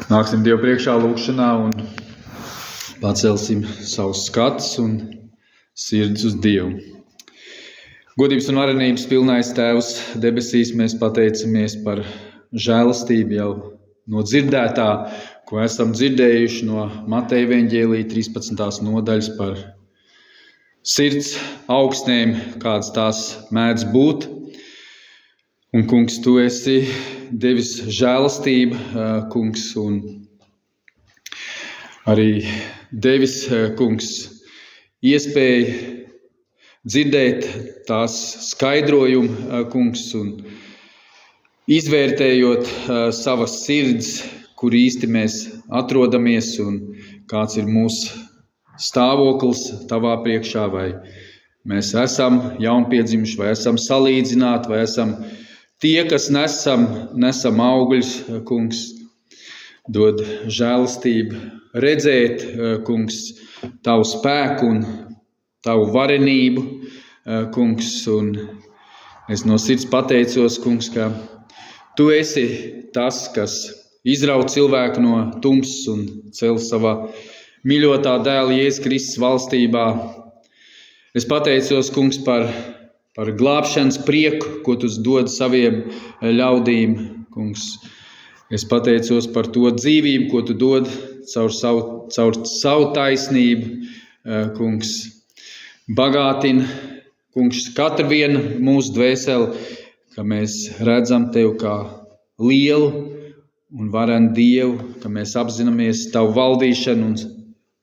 Nāksim Dievu priekšā lūkšanā un pacelsim savus skatus un sirdis uz Dievu. Godības un varenības pilnais Tēvs debesīs, mēs pateicamies par žēlastību jau no dzirdētā, ko esam dzirdējuši no Mateja evaņģēlija 13. nodaļas par sirds augstnēm, kādas tās mēdz būt. Un, kungs, tu esi devis žēlastību, kungs, un arī devis, kungs, iespēju dzirdēt tās skaidrojumu, kungs, un izvērtējot savas sirds, kur īsti mēs atrodamies un kāds ir mūsu stāvoklis tavā priekšā, vai mēs esam jaunpiedzimuši, vai esam salīdzināti, vai esam tie, kas nesam augļus, kungs, dod žēlastību redzēt, kungs, tavu spēku un tavu varenību, kungs, un es no sirds pateicos, kungs, ka tu esi tas, kas izraut cilvēku no tumsas un cel savā mīļotā dēla Jēzus Kristus valstībā. Es pateicos, kungs, par glābšanas prieku, ko tu dod saviem ļaudīm, kungs. Es pateicos par to dzīvību, ko tu dod caur savu taisnību, kungs. Bagātina, kungs, katru vienu mūsu dvēseli, ka mēs redzam tevi kā lielu un varenu Dievu, ka mēs apzināmies tavu valdīšanu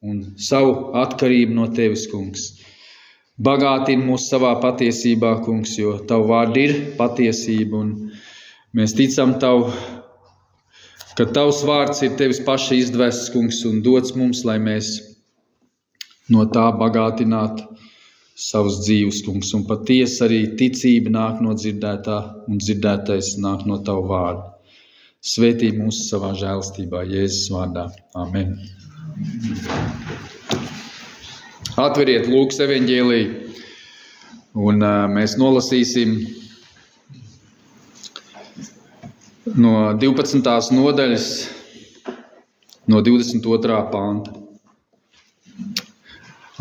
un savu atkarību no tevis, kungs. Bagātini mūs savā patiesībā, kungs, jo tavu vārdu ir patiesība, un mēs ticam tavu, ka tavs vārds ir tevis paša izdvests, kungs, un dots mums, lai mēs no tā bagātinātu savus dzīves, kungs, un patiesi arī ticība nāk no dzirdētā, un dzirdētais nāk no tavu vārdu. Svētī mūs savā žēlastībā, Jēzus vārdā. Amen. Atveriet Lūkas evaņģēliju, un mēs nolasīsim no 12. nodaļas, no 22. panta.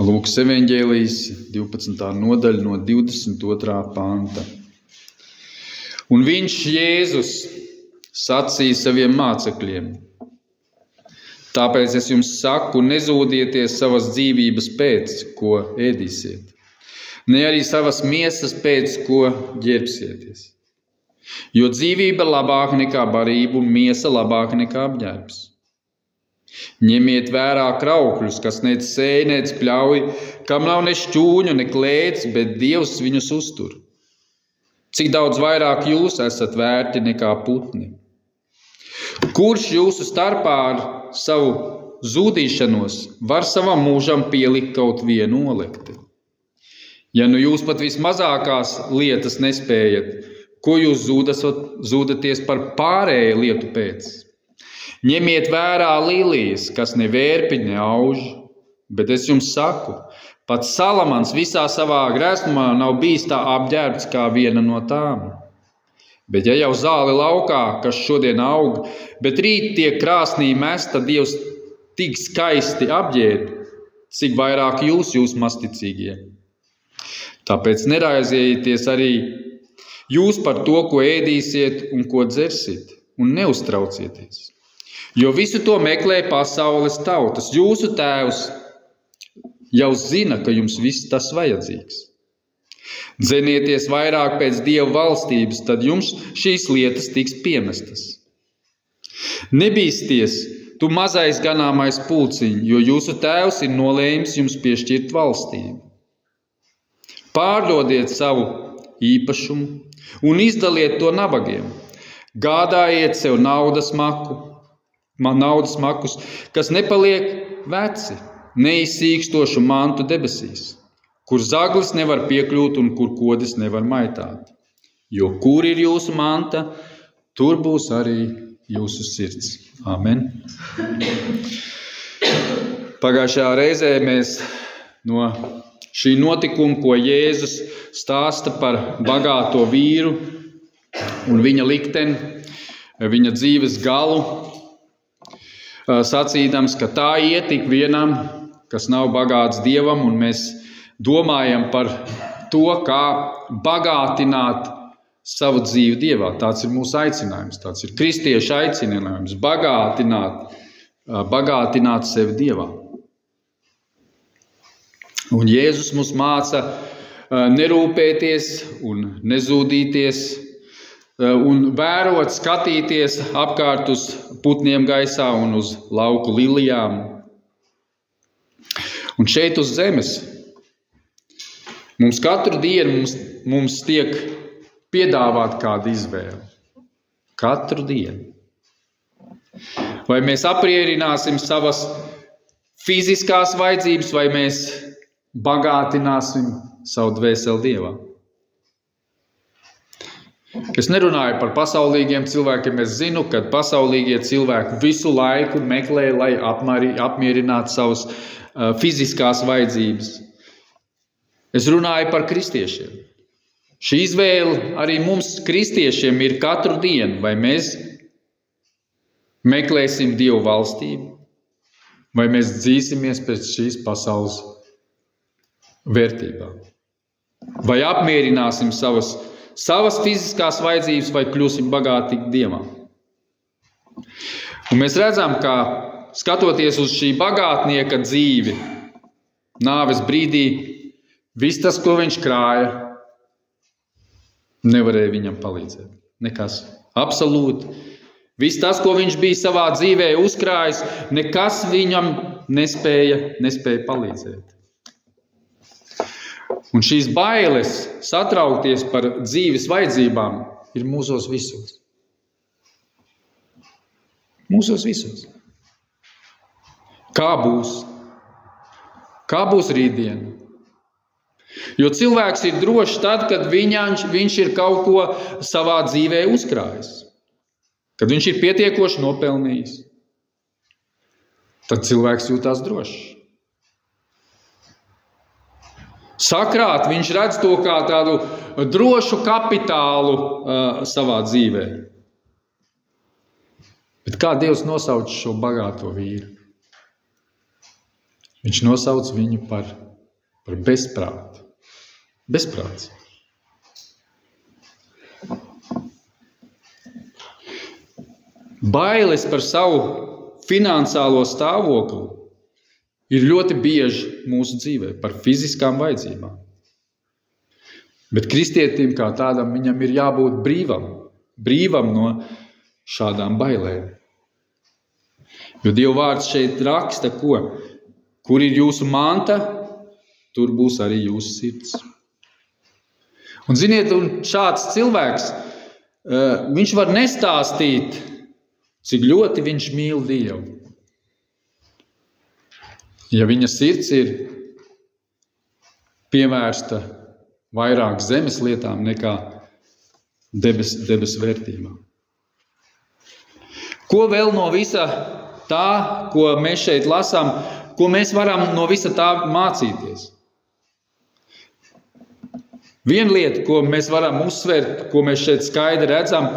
Lūkas evaņģēlijs, 12. nodaļa, no 22. panta. Un viņš, Jēzus, sacīja saviem mācekļiem: tāpēc es jums saku, nezūdieties savas dzīvības pēc, ko ēdīsiet, ne arī savas miesas pēc, ko ģērbsieties. Jo dzīvība labāka nekā barība un miesa labāka nekā apģērbs. Ņemiet vērā kraukļus, kas nec sēj, nec pļauj, kam nav ne šķūņu, ne klēts, bet Dievs viņus uztur. Cik daudz vairāk jūs esat vērti nekā putni? Kurš jūsu starpā ar savu zūdīšanos var savam mūžam pielikt kaut vienu olekti? Ja nu jūs pat vismazākās lietas nespējat, ko jūs zūdaties par pārēju lietu pēc? Ņemiet vērā lilijas, kas ne vērpi, ne auž, bet es jums saku, pat Salamans visā savā greznumā nav bijis tā apģērbts kā viena no tām. Bet ja jau zāle laukā, kas šodien aug, bet rīt tiek krāsnī mest, tad Dievs tik skaisti apģērb, cik vairāk jūs masticīgie. Tāpēc neraizējieties arī jūs par to, ko ēdīsiet un ko dzersiet, un neuztraucieties. Jo visu to meklē pasaules tautas. Jūsu Tēvs jau zina, ka jums viss tas vajadzīgs. Dzenieties vairāk pēc Dieva valstības, tad jums šīs lietas tiks piemestas. Nebīsties, tu mazais ganāmais pulciņ, jo jūsu Tēvs ir nolēmis jums piešķirt valstību. Pārdodiet savu īpašumu un izdaliet to nabagiem. Gādājiet sev naudas makus, kas nepaliek veci, neizsīkstošu mantu debesīs, kur zaglis nevar piekļūt un kur kodis nevar maitāt. Jo kur ir jūsu manta, tur būs arī jūsu sirds. Amen. Pagājušajā reizē mēs no šī notikuma, ko Jēzus stāsta par bagāto vīru un viņa likteni, viņa dzīves galu, sacīdams, ka tā ietik vienam, kas nav bagāts Dievam, un mēs domājam par to, kā bagātināt savu dzīvi Dievā. Tāds ir mūsu aicinājums, tāds ir kristiešu aicinājums, bagātināt sevi Dievā. Un Jēzus mums māca nerūpēties un nezūdīties un vērot, skatīties apkārt uz putniem gaisā un uz lauku lilijām. Un šeit uz zemes mums katru dienu mums tiek piedāvāt kāda izvēle. Katru dienu. Vai mēs apmierināsim savas fiziskās vajadzības, vai mēs bagātināsim savu dvēseli Dievā. Es nerunāju par pasaulīgiem cilvēkiem. Es zinu, ka pasaulīgie cilvēki visu laiku meklē, lai apmierinātu savas fiziskās vajadzības. Es runāju par kristiešiem. Šī izvēle arī mums, kristiešiem, ir katru dienu. Vai mēs meklēsim Dievu valstību, vai mēs dzīsimies pēc šīs pasaules vērtībām. Vai apmierināsim savas fiziskās vajadzības, vai kļūsim bagātīgi Dievam. Un mēs redzam, ka skatoties uz šī bagātnieka dzīvi, nāves brīdī, viss tas, ko viņš krāja, nevarēja viņam palīdzēt. Nekas. Absolūti. Viss tas, ko viņš bija savā dzīvē uzkrājis, nekas viņam nespēja palīdzēt. Un šīs bailes satraukties par dzīves vajadzībām ir mūsos visos. Mūsos visos. Kā būs? Kā būs rītdien? Jo cilvēks ir drošs tad, kad viņš ir kaut ko savā dzīvē uzkrājis. Kad viņš ir pietiekoši nopelnījis. Tad cilvēks jūtās drošs. Sakrāt, viņš redz to kā tādu drošu kapitālu savā dzīvē. Bet kā Dievs nosauc šo bagāto vīru? Viņš nosauc viņu par bezprātu. Bezprāts. Bailes par savu finansiālo stāvokli ir ļoti bieži mūsu dzīvē par fiziskām vajadzībām. Bet kristietim kā tādam viņam ir jābūt brīvam no šādām bailēm. Jo Dieva vārds šeit raksta, kur ir jūsu manta, tur būs arī jūsu sirds. Un ziniet, šāds cilvēks, viņš var nestāstīt, cik ļoti viņš mīl Dievu. Ja viņa sirds ir pievērsta vairāk zemes lietām nekā debes vērtībām. Ko vēl no visa tā, ko mēs šeit lasām, ko mēs varam no visa tā mācīties? Viena lieta, ko mēs varam uzsvērt, ko mēs šeit skaidri redzam,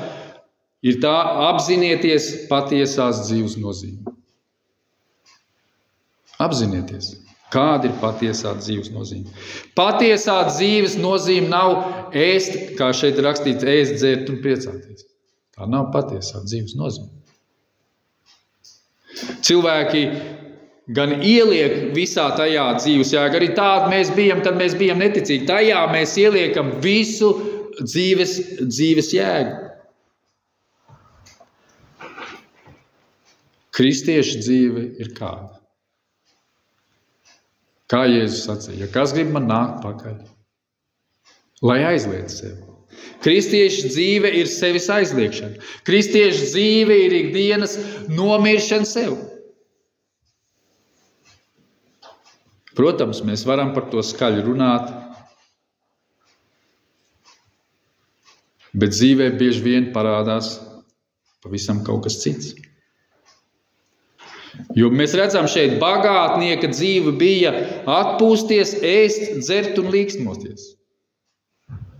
ir tā: apzinieties patiesās dzīves nozīmi. Apzinieties, kāda ir patiesā dzīves nozīme. Patiesā dzīves nozīme nav ēst, kā šeit rakstīts, ēst, dzert un priecāties. Tā nav patiesā dzīves nozīme. Cilvēki gan ieliek visā tajā dzīves jēgu, arī tādi mēs bijām, kad mēs bijām neticīgi. Tajā mēs ieliekam visu dzīves jēgu. Kristieša dzīve ir kāda? Kā Jēzus sacīja, ja kas grib man nākt pakaļ, lai aizliedz sevi. Kristieša dzīve ir sevis aizliekšana. Kristieša dzīve ir ikdienas nomiršana sev. Protams, mēs varam par to skaļi runāt, bet dzīvē bieži vien parādās pavisam kaut kas cits. Jo mēs redzam, šeit bagātnieka dzīve bija atpūsties, ēst, dzert un līksmoties.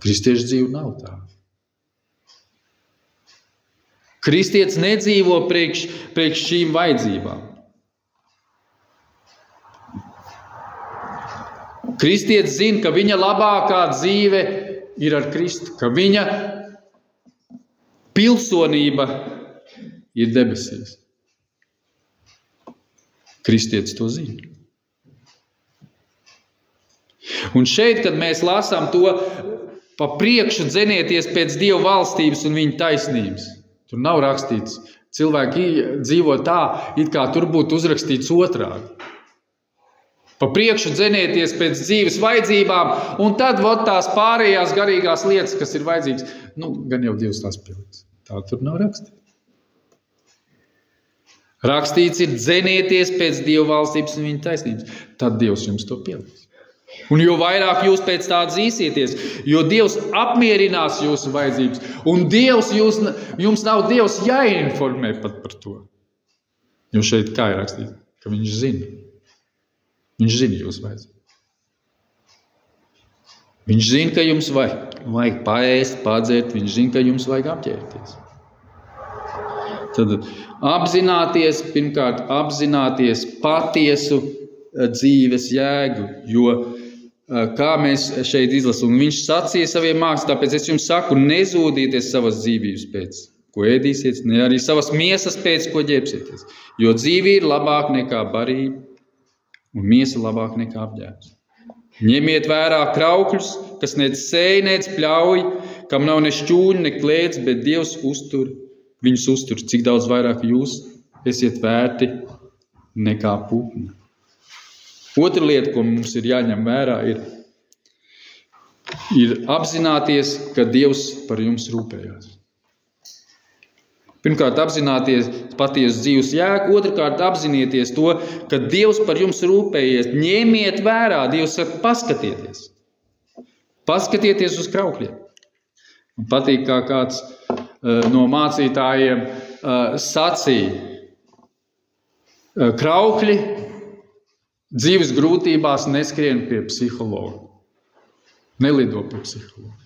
Kristieša dzīve nav tā. Kristietis nedzīvo priekš šīm vajadzībām. Kristietis zina, ka viņa labākā dzīve ir ar Kristu, ka viņa pilsonība ir debesīs. Kristietis to zina. Un šeit, kad mēs lasām to pa priekšu dzenieties pēc Dieva valstības un viņa taisnības, tur nav rakstīts, cilvēki dzīvo tā, it kā tur būtu uzrakstīts otrādi. Pa priekšu dzenieties pēc dzīves vajadzībām, un tad tās pārējās garīgās lietas, kas ir vajadzīgas, gan jau Dievs tās piliks. Tā tur nav rakstīts. Rakstīts ir dzenieties pēc Dieva valstības un viņa taisnības. Tad Dievs jums to pieliks. Un jo vairāk jūs pēc tā dzīsieties, jo Dievs apmierinās jūsu vajadzības, un jums nav Dievs jāinformē pat par to. Jo šeit kā ir rakstīts, ka viņš zina. Viņš zina jūsu vajadzības. Viņš zina, ka jums vajag paēst, padzert, viņš zina, ka jums vajag apģērbties. Tad pirmkārt apzināties patiesu dzīves jēgu, jo kā mēs šeit izlasām, viņš sacīja saviem mācekļiem, tāpēc es jums saku, nezūdieties savas dzīvības pēc, ko ēdīsiet, ne arī savas miesas pēc, ko ģērbsieties, jo dzīve ir labāk nekā barība, un miesa labāk nekā apģērbs. Ņemiet vērā kraukļus, kas nec sēj, nec pļauj, kam nav ne šķūņa, ne klēts, bet Dievs viņus uztur, cik daudz vairāk jūs esiet vērti nekā putni. Otra lieta, ko mums ir jāņem vērā, ir apzināties, ka Dievs par jums rūpējās. Pirmkārt, apzināties patiesu dzīves jēgu, otrkārt, apzinieties to, ka Dievs par jums rūpējies. Ņemiet vērā, Dievs saka, paskatieties. Paskatieties uz kraukļiem. Man patīk, kā kāds no mācītājiem sacīja. Kraukļi dzīves grūtībās neskrien pie psihologa. Nelido pie psihologa.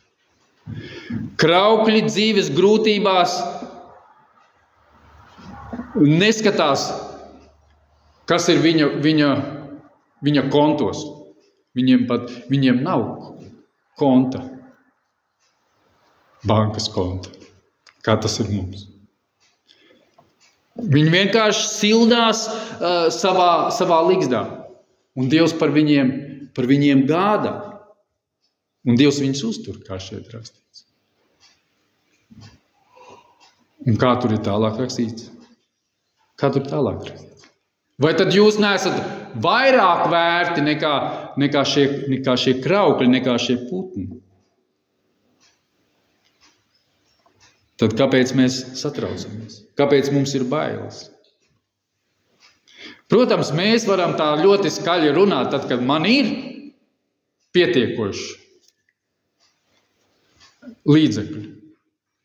Kraukļi dzīves grūtībās neskatās, kas ir viņa kontos. Viņiem nav konta, bankas konta, kā tas ir mums. Viņi vienkārši sildās savā ligzdā, un Dievs par viņiem gādā, un Dievs viņus uztur, kā šeit rakstīts. Un kā tur ir tālāk rakstīts? Kā tur tālāk rakstīts? Vai tad jūs neesat vairāk vērti nekā šie kraukļi, nekā šie putni? Tad kāpēc mēs satraucamies? Kāpēc mums ir bailes? Protams, mēs varam tā ļoti skaļi runāt, tad, kad man ir pietiekoši līdzekļi.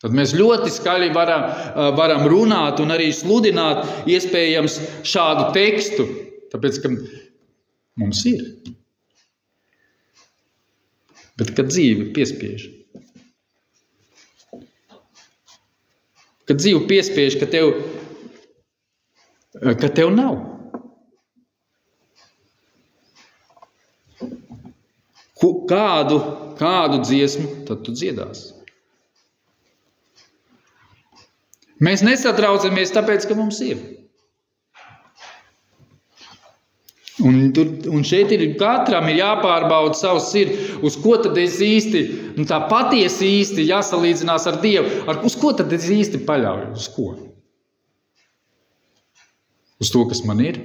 Tad mēs ļoti skaļi varam runāt un arī sludināt iespējams šādu tekstu, tāpēc, ka mums ir. Bet, kad dzīve piespiež, ka tev nav. Kādu dziesmu tad tu dziedāsi? Mēs nesatraucamies tāpēc, ka mums ir. Un šeit katram ir jāpārbauda savs sirds, uz ko tad es īsti, tā patiesi īsti jāsalīdzinās ar Dievu. Uz ko tad es īsti paļauju? Uz ko? Uz to, kas man ir?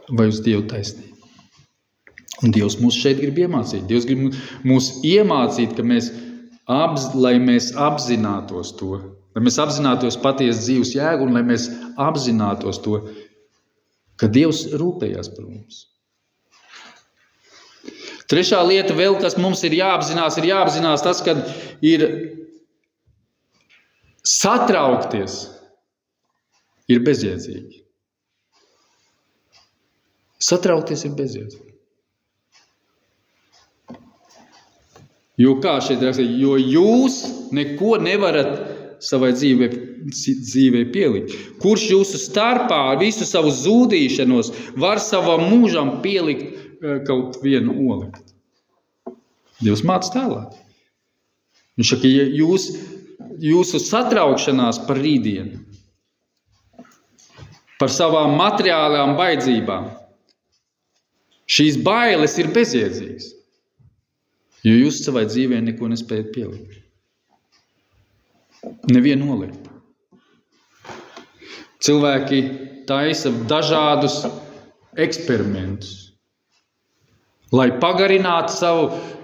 Vai uz Dievu taisnību? Un Dievs mūs šeit grib iemācīt. Dievs grib mūs iemācīt, lai mēs apzinātos to. Lai mēs apzinātos patiesu dzīves jēgu un lai mēs apzinātos to, ka Dievs rūpējās par mums. Trešā lieta vēl, kas mums ir jāapzinās tas, kad ir satraukties, ir bezjēdzīgi. Satraukties ir bezjēdzīgi. Jo kā šeit rakstīt, jo jūs neko nevarat savai dzīvei pielikt? Kurš jūsu starpā ar visu savu zūdīšanos var savam mūžam pielikt kaut vienu oliektu? Dievs māca tālāk. Viņš saka, ja jūsu satraukšanās par rītdienu, par savām materiālām vajadzībām, šīs bailes ir bezjēdzīgas, jo jūs savai dzīvē neko nespējat pielikt. Nevienu oliektu. Cilvēki taisa dažādus eksperimentus, lai pagarinātu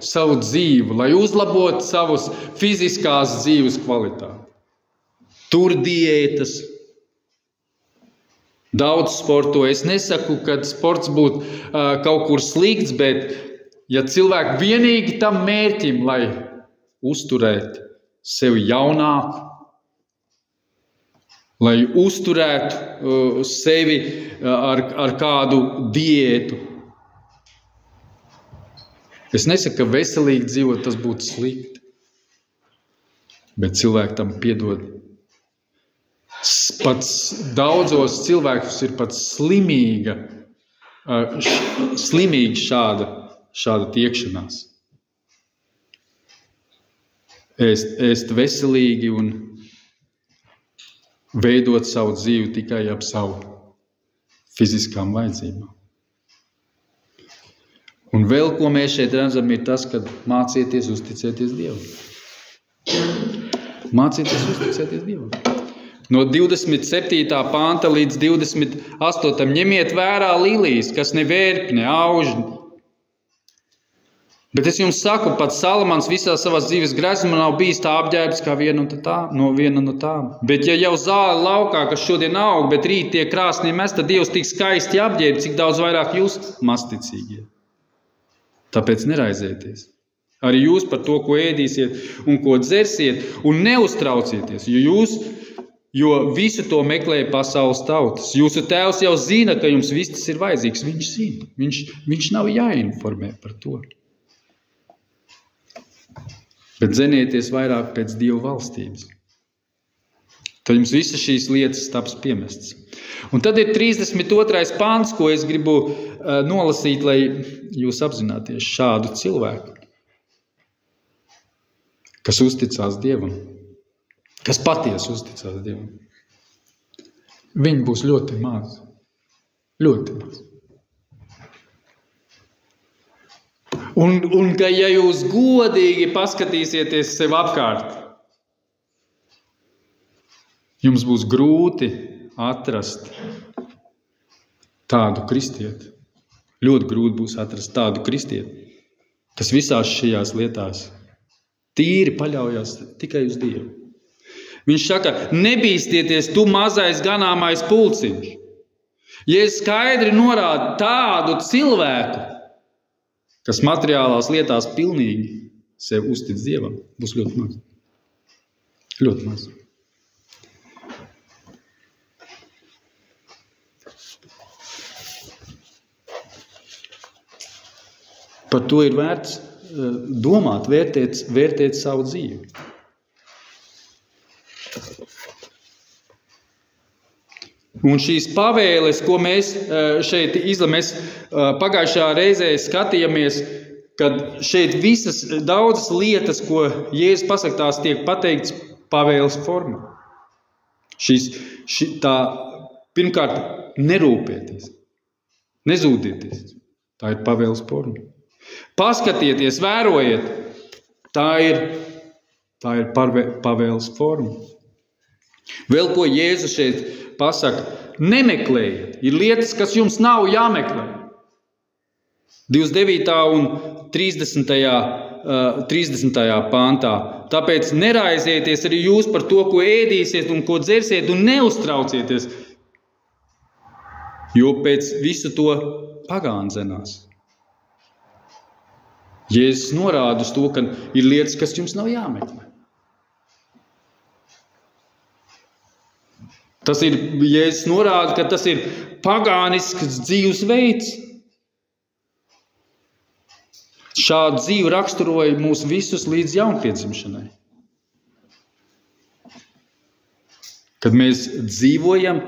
savu dzīvi, lai uzlabotu savus fiziskās dzīves kvalitāti. Tur diētas, daudz sporto. Es nesaku, ka sports būtu kaut kur slikts, bet ja cilvēki vienīgi tam mērķim, lai uzturētu sevi jaunāku, lai uzturētu sevi ar kādu diētu. Es nesaku, ka veselīgi dzīvot tas būtu slikti, bet cilvēki tam piedod. Pats daudzos cilvēkus ir pat slimīga šāda tiekšanās. Ēst veselīgi un veidot savu dzīvi tikai ap savu fiziskām vajadzībām. Un vēl, ko mēs šeit redzam, ir tas, ka mācieties uzticēties Dievam. Mācieties uzticēties Dievam. No 27. panta līdz 28. ņemiet vērā lilijas, kas ne vērp, ne auž. Bet es jums saku, pats Salamans visā savas dzīves greznumā nav bijis tā apģērbs kā viena no tām. Bet ja jau zāle laukā, kas šodien aug, bet rīt tiek krāsnī mesta, Dievs tik skaisti apģērb, cik daudz vairāk jūs mazticīgie. Tāpēc neraizēties. Arī jūs par to, ko ēdīsiet un ko dzersiet, un neuztraucieties, jo visu to meklē pasaules tautas. Jūsu tēvs jau zina, ka jums viss tas ir vajadzīgs. Viņš zina. Viņš nav jāinformē par to. Bet zenieties vairāk pēc Dieva valstības. Tad jums visas šīs lietas taps piemestas. Un tad ir 32. pāns, ko es gribu nolasīt, lai jūs apzināties šādu cilvēku, kas uzticās Dievam, kas patiesi uzticās Dievam. Viņi būs ļoti maz. Ļoti maz. Un ka ja jūs godīgi paskatīsieties sev apkārt, jums būs grūti atrast tādu kristieti. Ļoti grūti būs atrast tādu kristieti, kas visās šajās lietās tīri paļaujas tikai uz Dievu. Viņš saka, nebīstieties tu mazais ganāmais pulciņš. Ja es skaidri norādu tādu cilvēku, kas materiālās lietās pilnīgi sev uztic Dievam, būs ļoti maz. Ļoti maz. Par to ir vērts domāt, vērtēt savu dzīvi. Un šīs pavēles, ko mēs šeit mēs pagājušā reizē skatījāmies, kad šeit visas daudzas lietas, ko Jēzus pasaka, tās tiek pateikts pavēles formā. Pirmkārt, nerūpieties, nezūdieties. Tā ir pavēles forma. Paskatieties, vērojiet, tā ir pavēles forma. Vēl ko Jēzus šeit pasaka, nemeklējiet. Ir lietas, kas jums nav jāmeklē. 29. un 30. pāntā. Tāpēc neraizieties arī jūs par to, ko ēdīsiet un ko dzersiet, un neuztraucieties, jo pēc visu to pagāni zenās. Jēzus norāda uz to, ka ir lietas, kas jums nav jāmeklē. Tas ir, Jēzus norāda, ka tas ir pagānisks dzīvesveids. Šādu dzīvi raksturoja mūs visus līdz jaunpiedzimšanai. kad mēs dzīvojam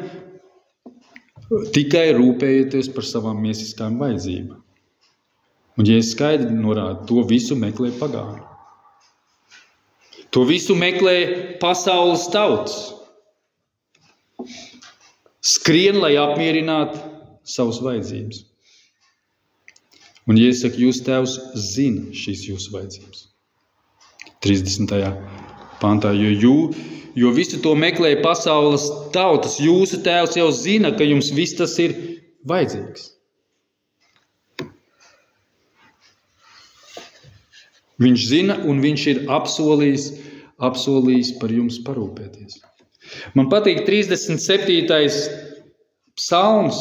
tikai rūpējoties par savām miesiskām vajadzībām. Un, ja es skaidri norādu, to visu meklē pagāni. To visu meklē pasaules tautas. Skrien, lai apmierinātu savas vajadzības. Un, ja es saku, jūs tēvs zina šīs jūsu vajadzības. 30. pantā, jo visu to meklē pasaules tautas, jūsu tēvs jau zina, ka jums viss tas ir vajadzīgs. Viņš zina un viņš ir apsolījis par jums parūpēties. Man patīk 37. psalms,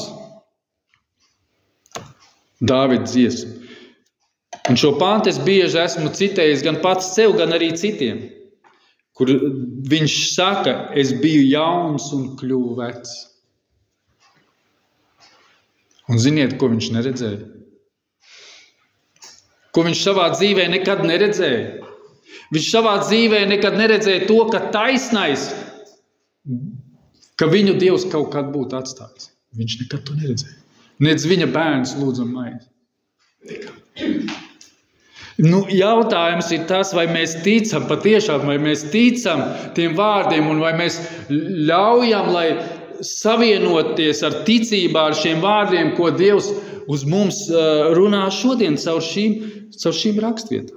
Dāvida dziesma. Un šo pantu es bieži esmu citējis gan pats sev, gan arī citiem, kur viņš saka, es biju jauns un kļuvu vecs. Un ziniet, ko viņš neredzēja? Ko viņš savā dzīvē nekad neredzēja? Viņš savā dzīvē nekad neredzēja to, ka taisnais, ka viņu Dievs kaut kad būtu atstājis. Viņš nekad to neredzēja. Nec viņa bērns lūdzam maizi. Jautājums ir tas, vai mēs ticam patiešām, vai mēs ticam tiem vārdiem un vai mēs ļaujam, lai savienoties ar ticībā ar šiem vārdiem, ko Dievs uz mums runā šodien caur šīm rakstvietām.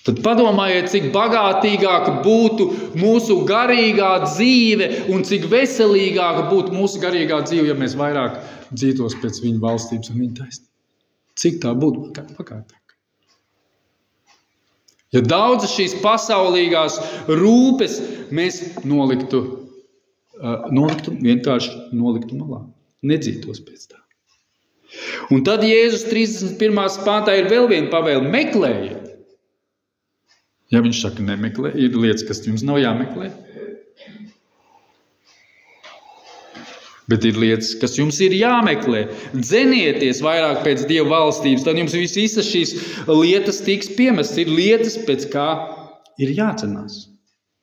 Tad padomājiet, cik bagātīgāka būtu mūsu garīgā dzīve un cik veselīgāka būtu mūsu garīgā dzīve, ja mēs vairāk dzīvotos pēc viņa valstības un viņa taisnības. Cik tā būtu bagātāka? Ja daudzas šīs pasaulīgās rūpes mēs noliktu malā, nedzītos pēc tā. Un tad Jēzus 31. pāntā ir vēl viena pavēle – meklējiet. Ja viņš saka, nemeklē, ir lietas, kas jums nav jāmeklē. Bet ir lietas, kas jums ir jāmeklē. Dzenieties vairāk pēc Dieva valstības, tad jums visas šīs lietas tiks piemestas. Ir lietas, pēc kā ir jācenās.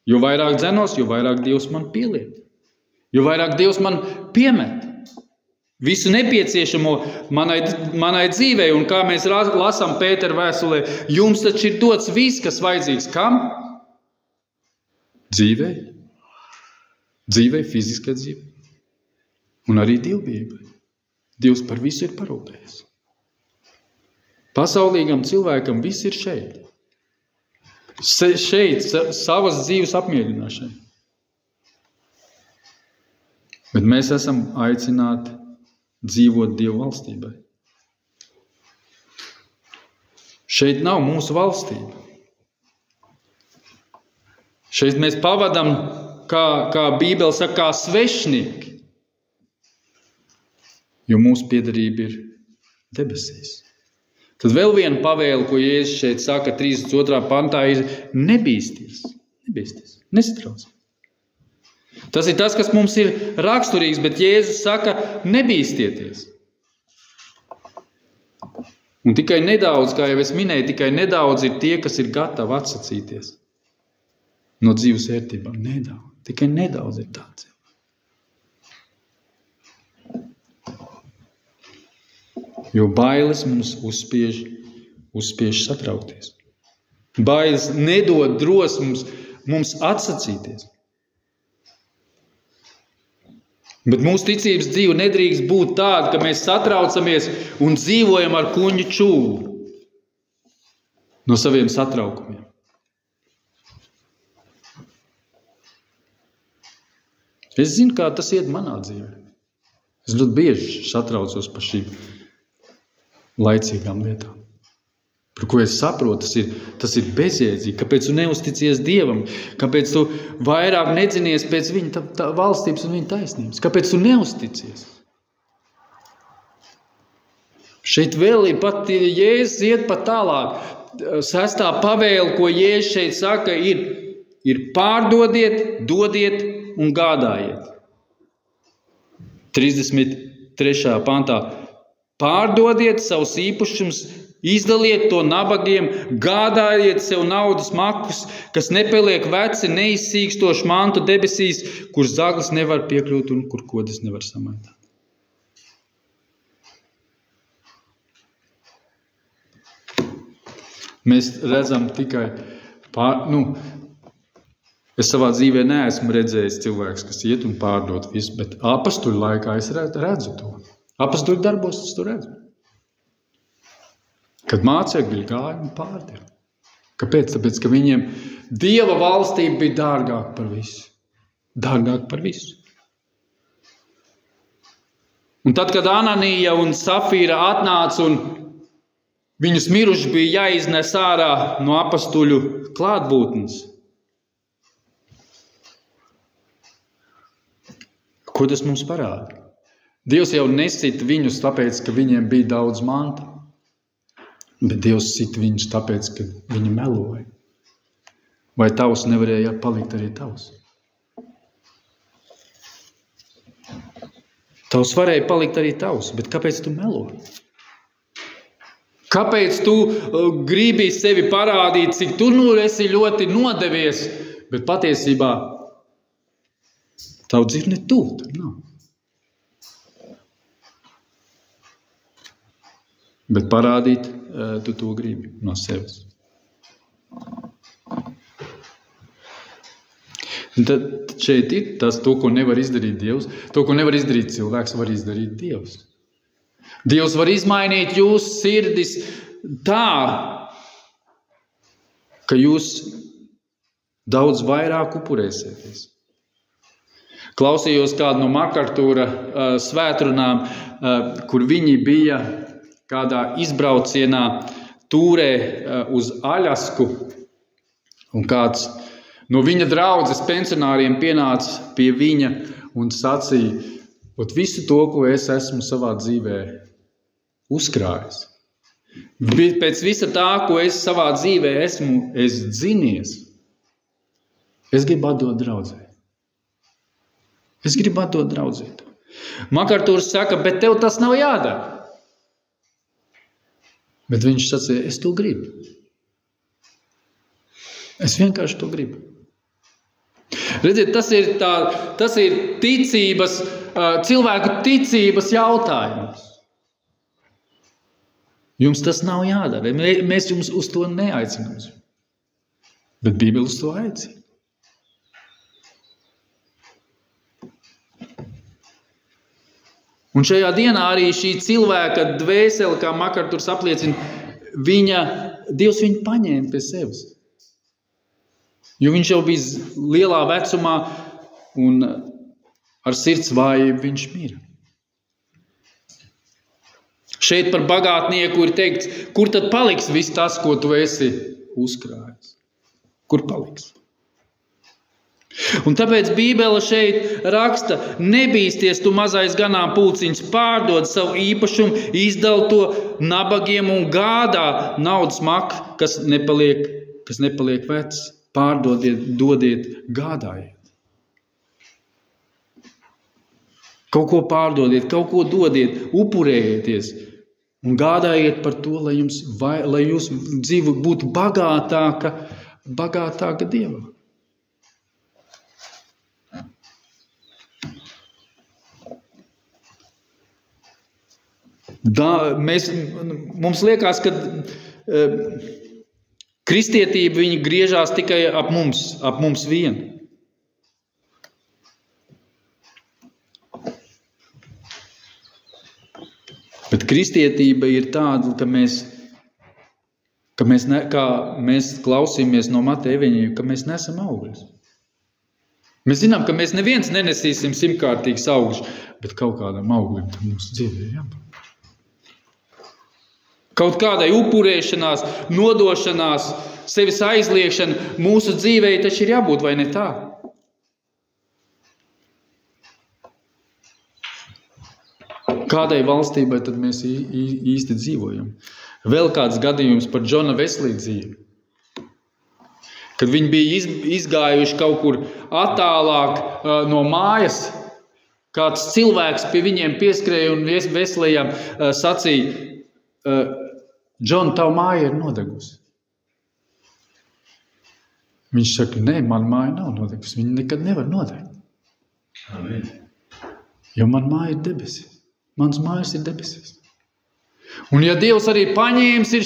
Jo vairāk dzenos, jo vairāk Dievs man pieliek. Jo vairāk Dievs man piemet. Visu nepieciešamo manai dzīvei, un kā mēs lasām Pētera vēstulē, jums taču ir dots viss, kas vajadzīgs. Kam? Dzīvei. Dzīvei, fiziskai dzīvei. Un arī dievbijībai. Dievs par visu ir parūpējis. Pasaulīgam cilvēkam viss ir šeit. Šeit, savas dzīves apmierināšanai. Bet mēs esam aicināti dzīvot Dieva valstībai. Šeit nav mūsu valstība. Šeit mēs pavadam, kā Bībele saka, kā svešnieki. Jo mūsu piederība ir debesīs. Tad vēl viena pavēle, ko Jēzus šeit saka 32. pantā, ir nebīsties. Nebīsties. Nesatrauc. Tas ir tas, kas mums ir raksturīgs, bet Jēzus saka, nebīstieties. Un tikai nedaudz, kā jau es minēju, tikai nedaudz ir tie, kas ir gatavi atsacīties no dzīves vērtībām. Nedaudz. Tikai nedaudz ir tāds. Jo bailes mums uzspiež satraukties. Bailes nedod drosmes mums atsacīties. Bet mūsu ticības dzīve nedrīkst būt tāda, ka mēs satraucamies un dzīvojam ar kuņģu čūlu no saviem satraukumiem. Es zinu, kā tas iet manā dzīvē. Es ļoti bieži satraucos par šīm laicīgām lietām. Par ko es saprotu, tas ir bezjēdzīgi. Kāpēc tu neusticies Dievam? Kāpēc tu vairāk nedzinies pēc viņa tā valstības un viņa taisnības? Kāpēc tu neusticies? Šeit vēl ir pat Jēzus iet pat tālāk. 6. pavēle, ko Jēzus šeit saka, ir pārdodiet, dodiet un gādājiet. 33. pantā. Pārdodiet savus īpašumus Izdaliet to nabagiem, gādājiet sev naudas makus, kas nepaliek veci, neizsīkstošu mantu debesīs, kur zaglis nevar piekļūt un kur kodas nevar samaitāt. Mēs redzam tikai es savā dzīvē neesmu redzējis cilvēks, kas iet un pārdot visu, bet apastuļu laikā es redzu to. Apastuļu darbos es to redzu. Kad mācekļi gāja un pārdeva. Kāpēc? Tāpēc, ka viņiem Dieva valstība bija dārgāka par visu. Dārgāka par visu. Un tad, kad Ananija un Safīra atnāca un viņus miruši bija jāiznes ārā no apastuļu klātbūtnes, ko tas mums parāda? Dievs jau nesita viņus tāpēc, ka viņiem bija daudz manta. Bet Dievs sita viņus tāpēc, ka viņi meloja. Vai tavs nevarēja palikt arī tavs? Tavs varēja palikt arī tavs, bet kāpēc tu melo? Kāpēc tu gribi sevi parādīt, cik tu esi ļoti nodevies, bet patiesībā tavu dzirni tu, tad nav. Bet parādīt tu to gribi no sevis. Tad šeit ir tas, to, ko nevar izdarīt Dievs. To, ko nevar izdarīt cilvēks, var izdarīt Dievs. Dievs var izmainīt jūsu sirdis tā, ka jūs daudz vairāk upurēsieties. Klausījos kādu no Makartūra svētrunām, kur viņi bija kādā izbraucienā tūrē uz Aļasku, un kāds no viņa draudzes pensionāriem pienāca pie viņa un sacīja, visu to, ko es esmu savā dzīvē uzkrājis. Pēc visa tā, ko es savā dzīvē esmu dzinies, es gribu atdot draudzē. Es gribu atdot draudzē. Makartūrs saka, bet tev tas nav jādara. Bet viņš sacīja, es to gribu. Es vienkārši to gribu. Redziet, tas ir ticības, cilvēku ticības jautājums. Jums tas nav jādara. Mēs jums uz to neaicinām. Bet Bībele uz to aicina. Un šajā dienā arī šī cilvēka dvēsele, kā Makarturs apliecina, Dievs viņu paņēma pie sevis. Jo viņš jau bija lielā vecumā un ar sirds vājību viņš mira. Šeit par bagātnieku ir teikts, kur tad paliks viss tas, ko tu esi uzkrājis? Kur paliks? Un tāpēc Bībele šeit raksta, nebīsties tu mazais ganām pulciņš, pārdod savu īpašumu, izdal to nabagiem un gādā naudas maku, kas nepaliek vecs. Pārdodiet, dodiet, gādājiet. Kaut ko pārdodiet, kaut ko dodiet, upurējieties un gādājiet par to, lai jūsu dzīve būtu bagātāka Dievā. Mums liekas, ka kristietība viņa griežās tikai ap mums vienu. Bet kristietība ir tāda, ka mēs klausīmies no Mateja evaņģēlija, ka mēs nesam augļus. Mēs zinām, ka mēs neviens nenesīsim simtkārtīgus augļus, bet kaut kādam auglim tam mūsu dzīvē ir jābūt. Kaut kādai upurēšanās, nodošanās, sevis aizliekšana mūsu dzīvē taču ir jābūt, vai ne tā? Kādai valstībai tad mēs īsti dzīvojam? Vēl kāds gadījums par Džona Veslī dzīvi. Kad viņi bija izgājuši kaut kur attālāk no mājas, kāds cilvēks pie viņiem pieskrēja un Veslījam sacīja, Džon, tavu māja ir nodegusi. Viņš saka, nē, man māja nav nodegusi. Viņa nekad nevar nodegt. Amen. Jo man māja ir debesis. Mans mājas ir debesis. Un ja Dievs arī paņēmis ir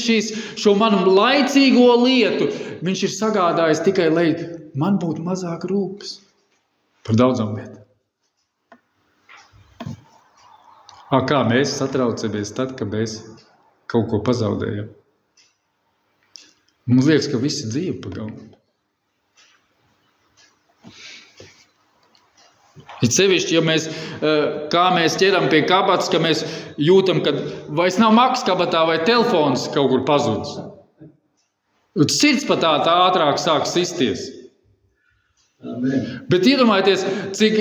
šo manu laicīgo lietu, viņš ir sagādājis tikai, lai man būtu mazāk rūpes par daudzām lietām. Kā mēs satraucamies tad, kad mēs kaut ko pazaudējam? Mums liekas, ka visi dzīve pagalma. Ir sevišķi, ja mēs, kā mēs ķeram pie kabatas, ka mēs jūtam, ka vairs nav maksas kabatā vai telefons kaut kur pazudis. Sirds pat tā ātrāk sāk sisties. Amen. Bet iedomājieties, cik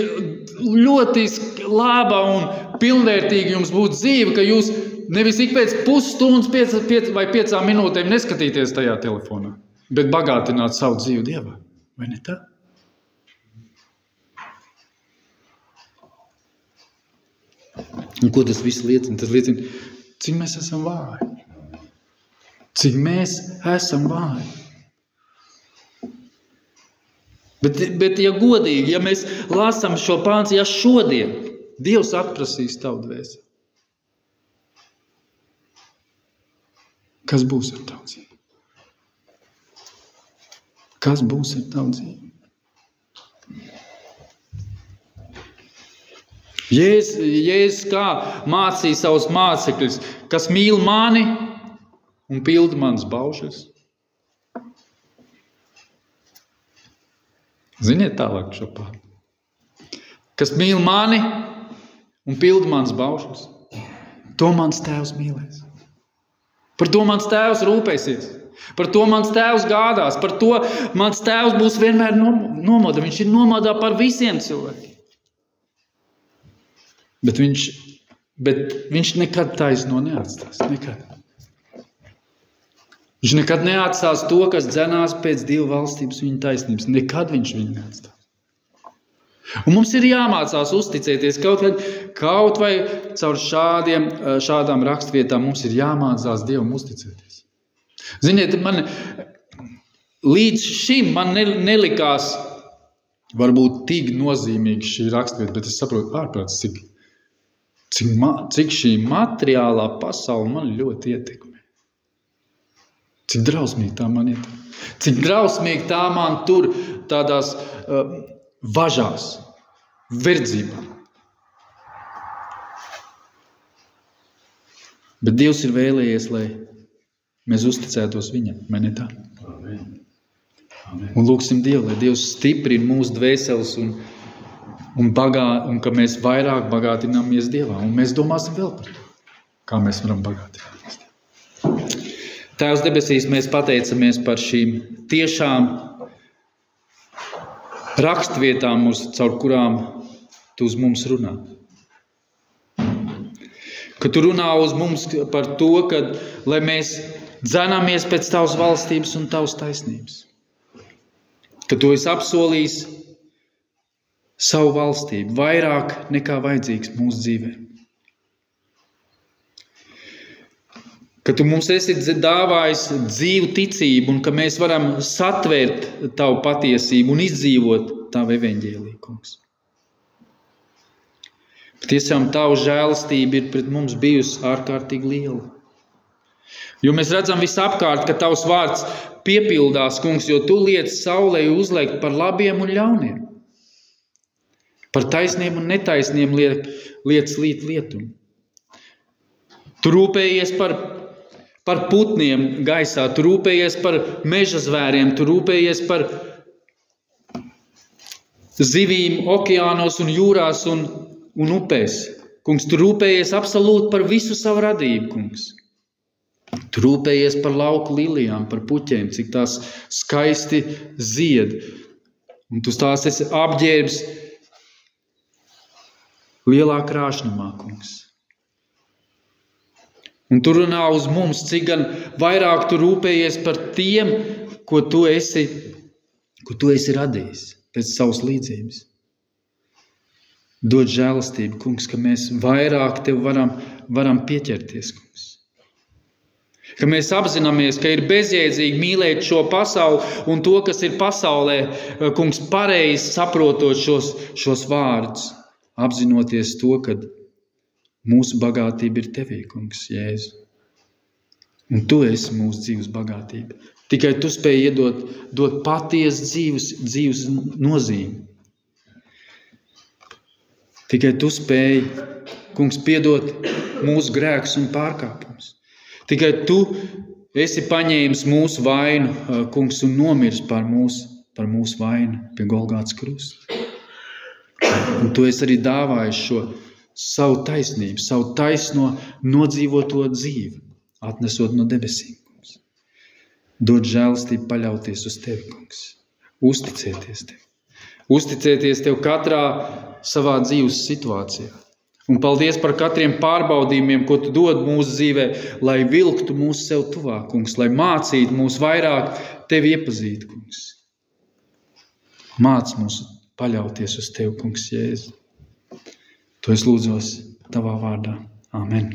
ļoti laba un pilnvērtīga jums būtu dzīve, ka jūs nevis ik pēc pusstundas vai 5 minūtēm neskatīties tajā telefonā, bet bagātināt savu dzīvi Dievā. Vai ne tā? Un ko tas viss liecina? Tas liecina, cik mēs esam vāji. Cik mēs esam vāji. Bet ja godīgi, ja mēs lasām šo pāntu, ja šodien Dievs atprasīs tavu dvēseli, kas būs ar tavu dzīvi? Kas būs ar tavu dzīvi? Jēzus kā mācīja savus mācekļus, kas mīl mani un pilda manas baušļus. Ziniet tālāk šo pāntu. Kas mīl mani un pilda manas baušļus, to mans tēvs mīlēs. Par to mans tēvs rūpēsies. Par to mans tēvs gādās. Par to mans tēvs būs vienmēr nomodā. Viņš ir nomodā par visiem cilvēkiem. Bet viņš nekad taisno neatstās. Nekad. Viņš nekad neatstās to, kas dzenās pēc Dieva valstības viņa taisnības. Nekad viņš viņu neatstās. Un mums ir jāmācās uzticēties kaut vai caur šādām rakstvietām mums ir jāmācās Dievam uzticēties. Ziniet, līdz šim man nelikās varbūt tik nozīmīgi šī rakstvieta, bet es saprotu ārprāts, cik šī materiālā pasaule man ļoti ietekmē. Cik drausmīgi tā man ietekmē. Cik drausmīgi tā man tur tādās važās, verdzībā. Bet Dievs ir vēlējies, lai mēs uzticētos viņam, vai ne tā? Amen. Amen. Un lūksim Dievu, lai Dievs stiprina mūsu dvēseles un ka mēs vairāk bagātināmies Dievā. Un mēs domāsim vēl par to, kā mēs varam bagātināties. Tēvs debesīs, mēs pateicamies par šīm tiešām rakstvietām, caur kurām Tu uz mums runā. Ka Tu runā uz mums par to, lai mēs dzenamies pēc Tavas valstības un Tavas taisnības. Ka Tu esi apsolījis savu valstību vairāk nekā vajadzīgs mūsu dzīvēm. Ka Tu mums esi dāvājis dzīvu ticību un ka mēs varam satvērt Tavu patiesību un izdzīvot Tavu evaņģēliju, Kungs. Tiešām Tava žēlastība ir pret mums bijusi ārkārtīgi liela. Jo mēs redzam visapkārt, ka Tavs vārds piepildās, Kungs, jo Tu liec saulē uzliekt par labiem un ļauniem. Par taisniem un netaisniem liec līt lietumu. Tu rūpējies par putniem gaisā, Tu rūpējies par meža zvēriem, Tu rūpējies par zivīm okeānos un jūrās un upēs. Kungs, Tu rūpējies absolūti par visu savu radību, Kungs. Tu rūpējies par lauku lilijām, par puķiem, cik tās skaisti zied. Un Tu tās esi apģērbs lielā krāšņumā, Kungs. Un Tu runā uz mums, cik gan vairāk Tu rūpējies par tiem, ko Tu esi radījis pēc savas līdzības. Dod žēlastību, Kungs, ka mēs vairāk Tev varam pieķerties, Kungs. Ka mēs apzināmies, ka ir bezjēdzīgi mīlēt šo pasauli un to, kas ir pasaulē, kungs, pareizi saprotot šos vārdus. Apzinoties to, ka mūsu bagātība ir tevī, kungs, Jēzu. Un tu esi mūsu dzīves bagātība. Tikai tu spēj dot patiesu dzīves nozīmi. Tikai tu spēj, kungs, piedot mūsu grēkus un pārkāpumus. Tikai tu esi paņēmis mūsu vainu, kungs, un nomiris par mūsu vainu pie Golgātas krusta. Un tu esi arī dāvājis šo savu taisnību, savu taisno nodzīvoto dzīvi, atnesot no debesīm, kungs. Dod žēlastību paļauties uz tevi, kungs. Uzticēties tev. Uzticēties tev katrā savā dzīves situācijā. Un paldies par katriem pārbaudījumiem, ko tu dod mūsu dzīvē, lai vilktu mūsu sev tuvāk, kungs, lai mācītu mūs vairāk tevi iepazīt, kungs. Māc mūs paļauties uz tevi, kungs, Jēzu. To es lūdzos tavā vārdā. Amen.